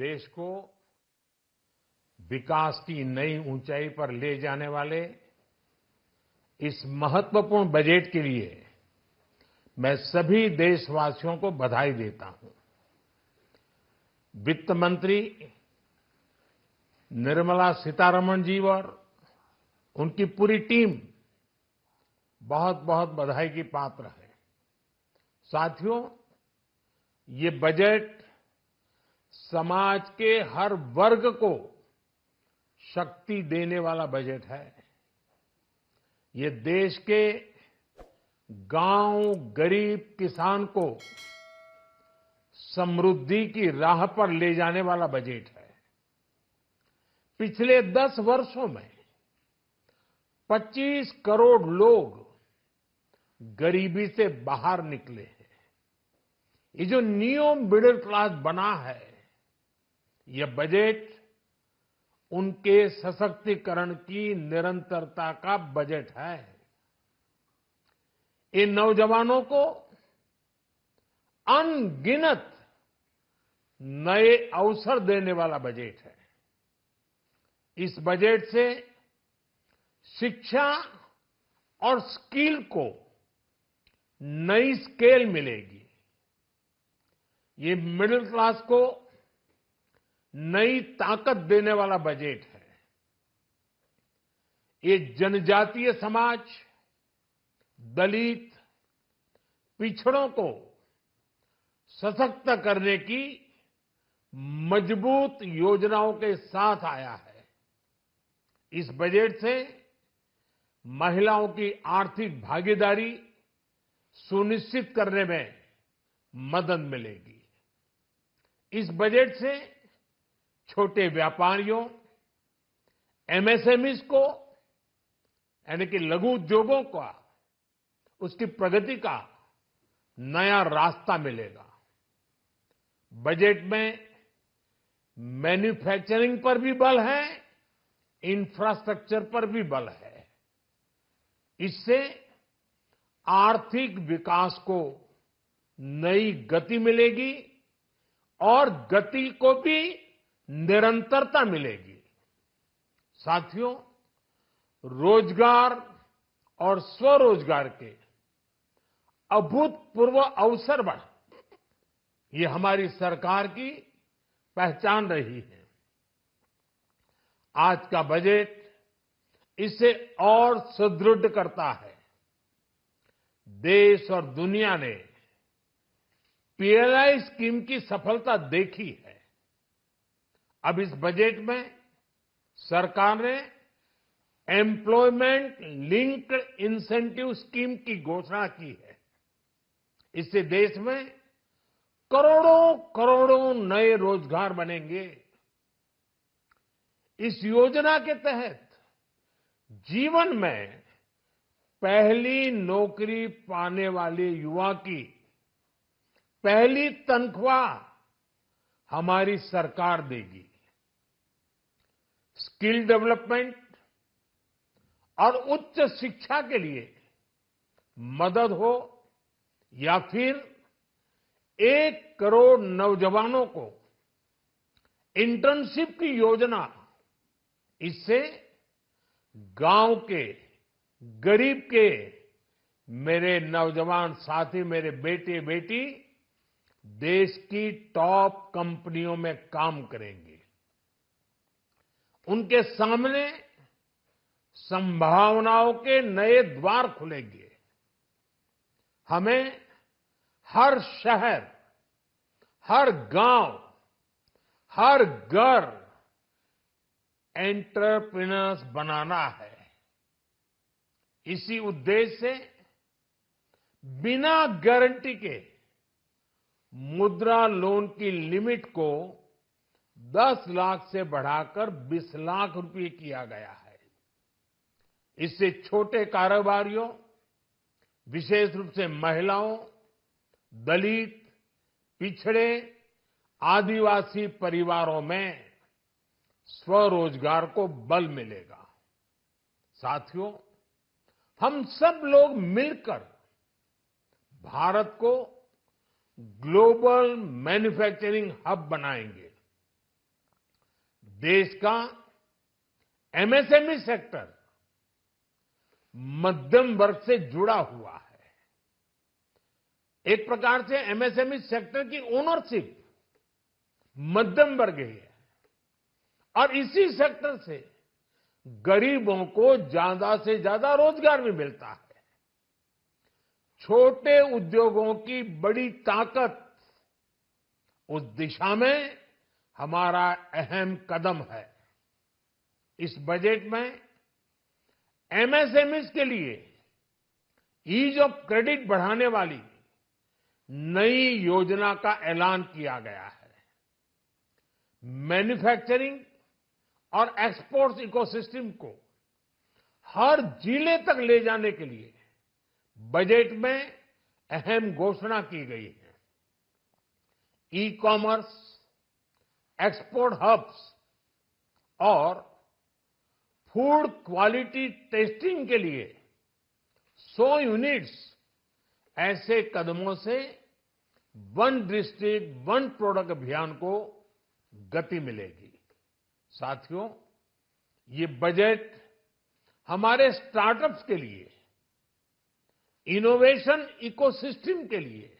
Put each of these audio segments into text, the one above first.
देश को विकास की नई ऊंचाई पर ले जाने वाले इस महत्वपूर्ण बजट के लिए मैं सभी देशवासियों को बधाई देता हूं। वित्त मंत्री निर्मला सीतारमण जी और उनकी पूरी टीम बहुत बहुत बधाई की पात्र है। साथियों, ये बजट समाज के हर वर्ग को शक्ति देने वाला बजट है। ये देश के गांव, गरीब किसान को समृद्धि की राह पर ले जाने वाला बजट है। पिछले 10 वर्षों में 25 करोड़ लोग गरीबी से बाहर निकले हैं। ये जो न्यू मिडिल क्लास बना है, यह बजट उनके सशक्तिकरण की निरंतरता का बजट है। इन नौजवानों को अनगिनत नए अवसर देने वाला बजट है। इस बजट से शिक्षा और स्किल को नई स्केल मिलेगी। ये मिडिल क्लास को नई ताकत देने वाला बजट है। ये जनजातीय समाज, दलित, पिछड़ों को सशक्त करने की मजबूत योजनाओं के साथ आया है। इस बजट से महिलाओं की आर्थिक भागीदारी सुनिश्चित करने में मदद मिलेगी। इस बजट से छोटे व्यापारियों, एमएसएमईज को यानी कि लघु उद्योगों का उसकी प्रगति का नया रास्ता मिलेगा। बजट में मैन्युफैक्चरिंग पर भी बल है, इंफ्रास्ट्रक्चर पर भी बल है। इससे आर्थिक विकास को नई गति मिलेगी और गति को भी निरंतरता मिलेगी। साथियों, रोजगार और स्वरोजगार के अभूतपूर्व अवसर बढ़ ये हमारी सरकार की पहचान रही है। आज का बजट इसे और सुदृढ़ करता है। देश और दुनिया ने पीएलआई स्कीम की सफलता देखी है। अब इस बजट में सरकार ने एम्प्लॉयमेंट लिंक्ड इंसेंटिव स्कीम की घोषणा की है। इससे देश में करोड़ों करोड़ों नए रोजगार बनेंगे। इस योजना के तहत जीवन में पहली नौकरी पाने वाले युवा की पहली तनख्वाह हमारी सरकार देगी। स्किल डेवलपमेंट और उच्च शिक्षा के लिए मदद हो या फिर 1 करोड़ नौजवानों को इंटर्नशिप की योजना, इससे गांव के, गरीब के मेरे नौजवान साथी, मेरे बेटे बेटी देश की टॉप कंपनियों में काम करेंगे। उनके सामने संभावनाओं के नए द्वार खुलेंगे। हमें हर शहर, हर गांव, हर घर एंटरप्रेन्योर्स बनाना है। इसी उद्देश्य से बिना गारंटी के मुद्रा लोन की लिमिट को 10 लाख से बढ़ाकर 20 लाख रुपए किया गया है। इससे छोटे कारोबारियों, विशेष रूप से महिलाओं, दलित, पिछड़े, आदिवासी परिवारों में स्वरोजगार को बल मिलेगा। साथियों, हम सब लोग मिलकर भारत को ग्लोबल मैन्युफैक्चरिंग हब बनाएंगे। देश का एमएसएमई सेक्टर मध्यम वर्ग से जुड़ा हुआ है। एक प्रकार से एमएसएमई सेक्टर की ओनरशिप मध्यम वर्ग ही है और इसी सेक्टर से गरीबों को ज्यादा से ज्यादा रोजगार भी मिलता है। छोटे उद्योगों की बड़ी ताकत उस दिशा में हमारा अहम कदम है। इस बजट में एमएसएमईज के लिए ईज ऑफ क्रेडिट बढ़ाने वाली नई योजना का ऐलान किया गया है। मैन्युफैक्चरिंग और एक्सपोर्ट्स इकोसिस्टम को हर जिले तक ले जाने के लिए बजट में अहम घोषणा की गई है। ई कॉमर्स, एक्सपोर्ट हब्स और फूड क्वालिटी टेस्टिंग के लिए 100 यूनिट्स, ऐसे कदमों से वन डिस्ट्रिक्ट वन प्रोडक्ट अभियान को गति मिलेगी। साथियों, ये बजट हमारे स्टार्टअप्स के लिए, इनोवेशन इकोसिस्टम के लिए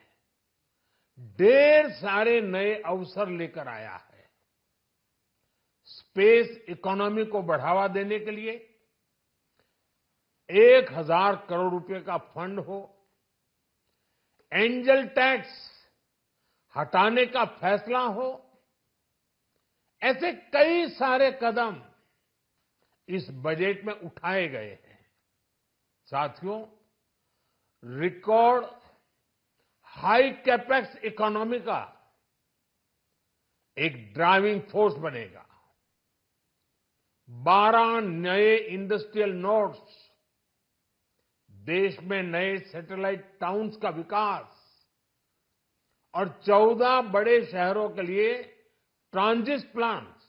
ढेर सारे नए अवसर लेकर आया है। स्पेस इकोनॉमी को बढ़ावा देने के लिए 1000 करोड़ रुपए का फंड हो, एंजल टैक्स हटाने का फैसला हो, ऐसे कई सारे कदम इस बजट में उठाए गए हैं। साथियों, रिकॉर्ड हाई कैपेक्स इकोनॉमी का एक ड्राइविंग फोर्स बनेगा। 12 नए इंडस्ट्रियल नोड्स, देश में नए सैटेलाइट टाउन्स का विकास और 14 बड़े शहरों के लिए ट्रांजिट प्लान्स,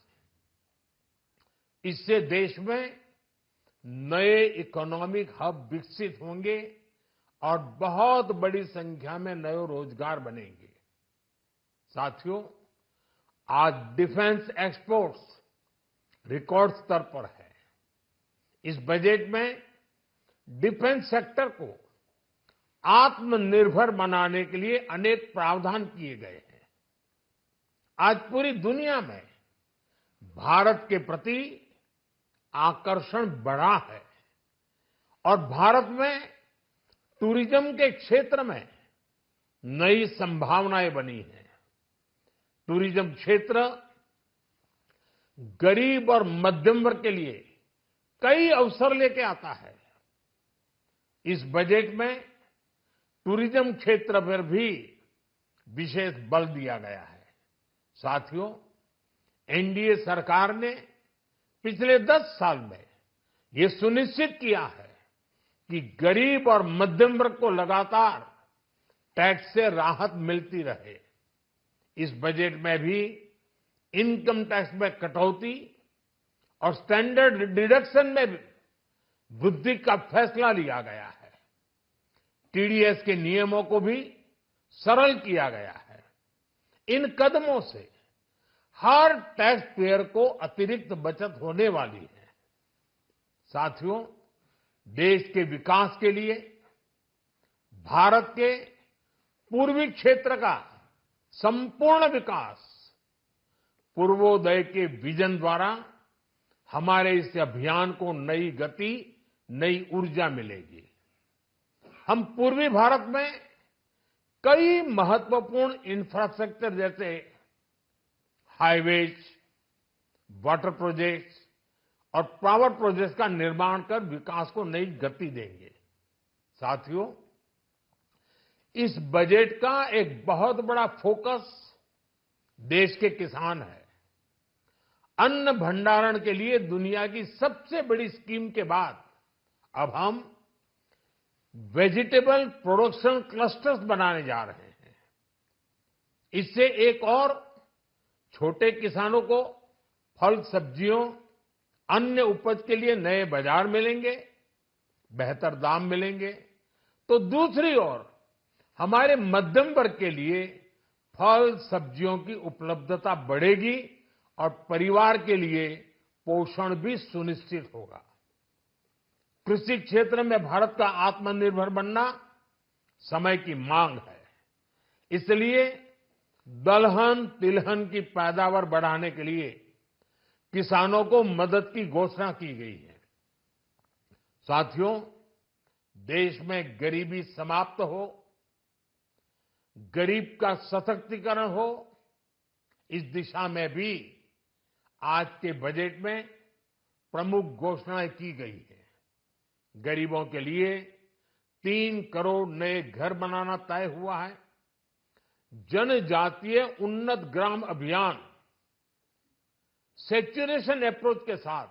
इससे देश में नए इकोनॉमिक हब विकसित होंगे और बहुत बड़ी संख्या में नए रोजगार बनेंगे। साथियों, आज डिफेंस एक्सपोर्ट्स रिकॉर्ड स्तर पर है। इस बजट में डिफेंस सेक्टर को आत्मनिर्भर बनाने के लिए अनेक प्रावधान किए गए हैं। आज पूरी दुनिया में भारत के प्रति आकर्षण बढ़ा है और भारत में टूरिज्म के क्षेत्र में नई संभावनाएं बनी हैं। टूरिज्म क्षेत्र गरीब और मध्यम वर्ग के लिए कई अवसर लेके आता है। इस बजट में टूरिज्म क्षेत्र पर भी विशेष बल दिया गया है। साथियों, एनडीए सरकार ने पिछले 10 साल में ये सुनिश्चित किया है कि गरीब और मध्यम वर्ग को लगातार टैक्स से राहत मिलती रहे। इस बजट में भी इनकम टैक्स में कटौती और स्टैंडर्ड डिडक्शन में भी वृद्धि का फैसला लिया गया है। टीडीएस के नियमों को भी सरल किया गया है। इन कदमों से हर टैक्स पेयर को अतिरिक्त बचत होने वाली है। साथियों, देश के विकास के लिए भारत के पूर्वी क्षेत्र का संपूर्ण विकास पूर्वोदय के विजन द्वारा हमारे इस अभियान को नई गति, नई ऊर्जा मिलेगी। हम पूर्वी भारत में कई महत्वपूर्ण इंफ्रास्ट्रक्चर जैसे हाईवेज, वाटर प्रोजेक्ट्स और पावर प्रोजेक्ट्स का निर्माण कर विकास को नई गति देंगे। साथियों, इस बजट का एक बहुत बड़ा फोकस देश के किसान है। अन्न भंडारण के लिए दुनिया की सबसे बड़ी स्कीम के बाद अब हम वेजिटेबल प्रोडक्शन क्लस्टर्स बनाने जा रहे हैं। इससे एक और छोटे किसानों को फल, सब्जियों, अन्य उपज के लिए नए बाजार मिलेंगे, बेहतर दाम मिलेंगे। तो दूसरी ओर हमारे मध्यम वर्ग के लिए फल, सब्जियों की उपलब्धता बढ़ेगी और परिवार के लिए पोषण भी सुनिश्चित होगा। कृषि क्षेत्र में भारत का आत्मनिर्भर बनना समय की मांग है। इसलिए दलहन तिलहन की पैदावार बढ़ाने के लिए किसानों को मदद की घोषणा की गई है। साथियों, देश में गरीबी समाप्त हो, गरीब का सशक्तिकरण हो, इस दिशा में भी आज के बजट में प्रमुख घोषणाएं की गई है। गरीबों के लिए 3 करोड़ नए घर बनाना तय हुआ है। जनजातीय उन्नत ग्राम अभियान सैचुरेशन अप्रोच के साथ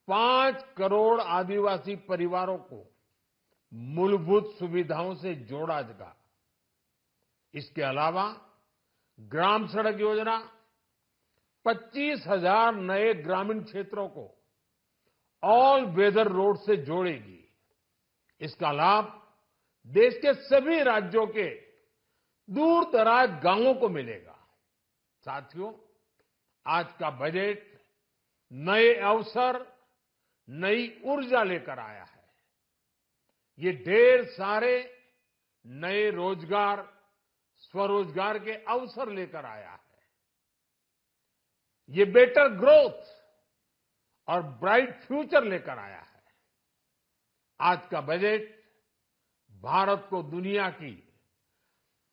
5 करोड़ आदिवासी परिवारों को मूलभूत सुविधाओं से जोड़ा जाएगा। इसके अलावा ग्राम सड़क योजना 25,000 नए ग्रामीण क्षेत्रों को ऑल वेदर रोड से जोड़ेगी। इसका लाभ देश के सभी राज्यों के दूर दराज गांवों को मिलेगा। साथियों, आज का बजट नए अवसर, नई ऊर्जा लेकर आया है। ये ढेर सारे नए रोजगार, स्वरोजगार के अवसर लेकर आया है। ये बेटर ग्रोथ और ब्राइट फ्यूचर लेकर आया है। आज का बजट भारत को दुनिया की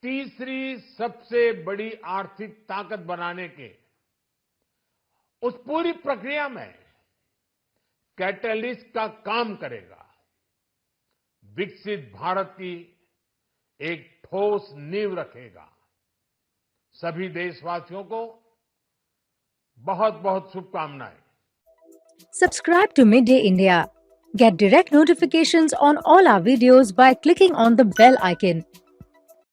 तीसरी सबसे बड़ी आर्थिक ताकत बनाने के उस पूरी प्रक्रिया में कैटलिस्ट का काम करेगा। विकसित भारत की एक ठोस नींव रखेगा। सभी देशवासियों को बहुत बहुत शुभकामनाएं। Subscribe to Midday India. Get direct notifications on all our videos by clicking on the bell icon.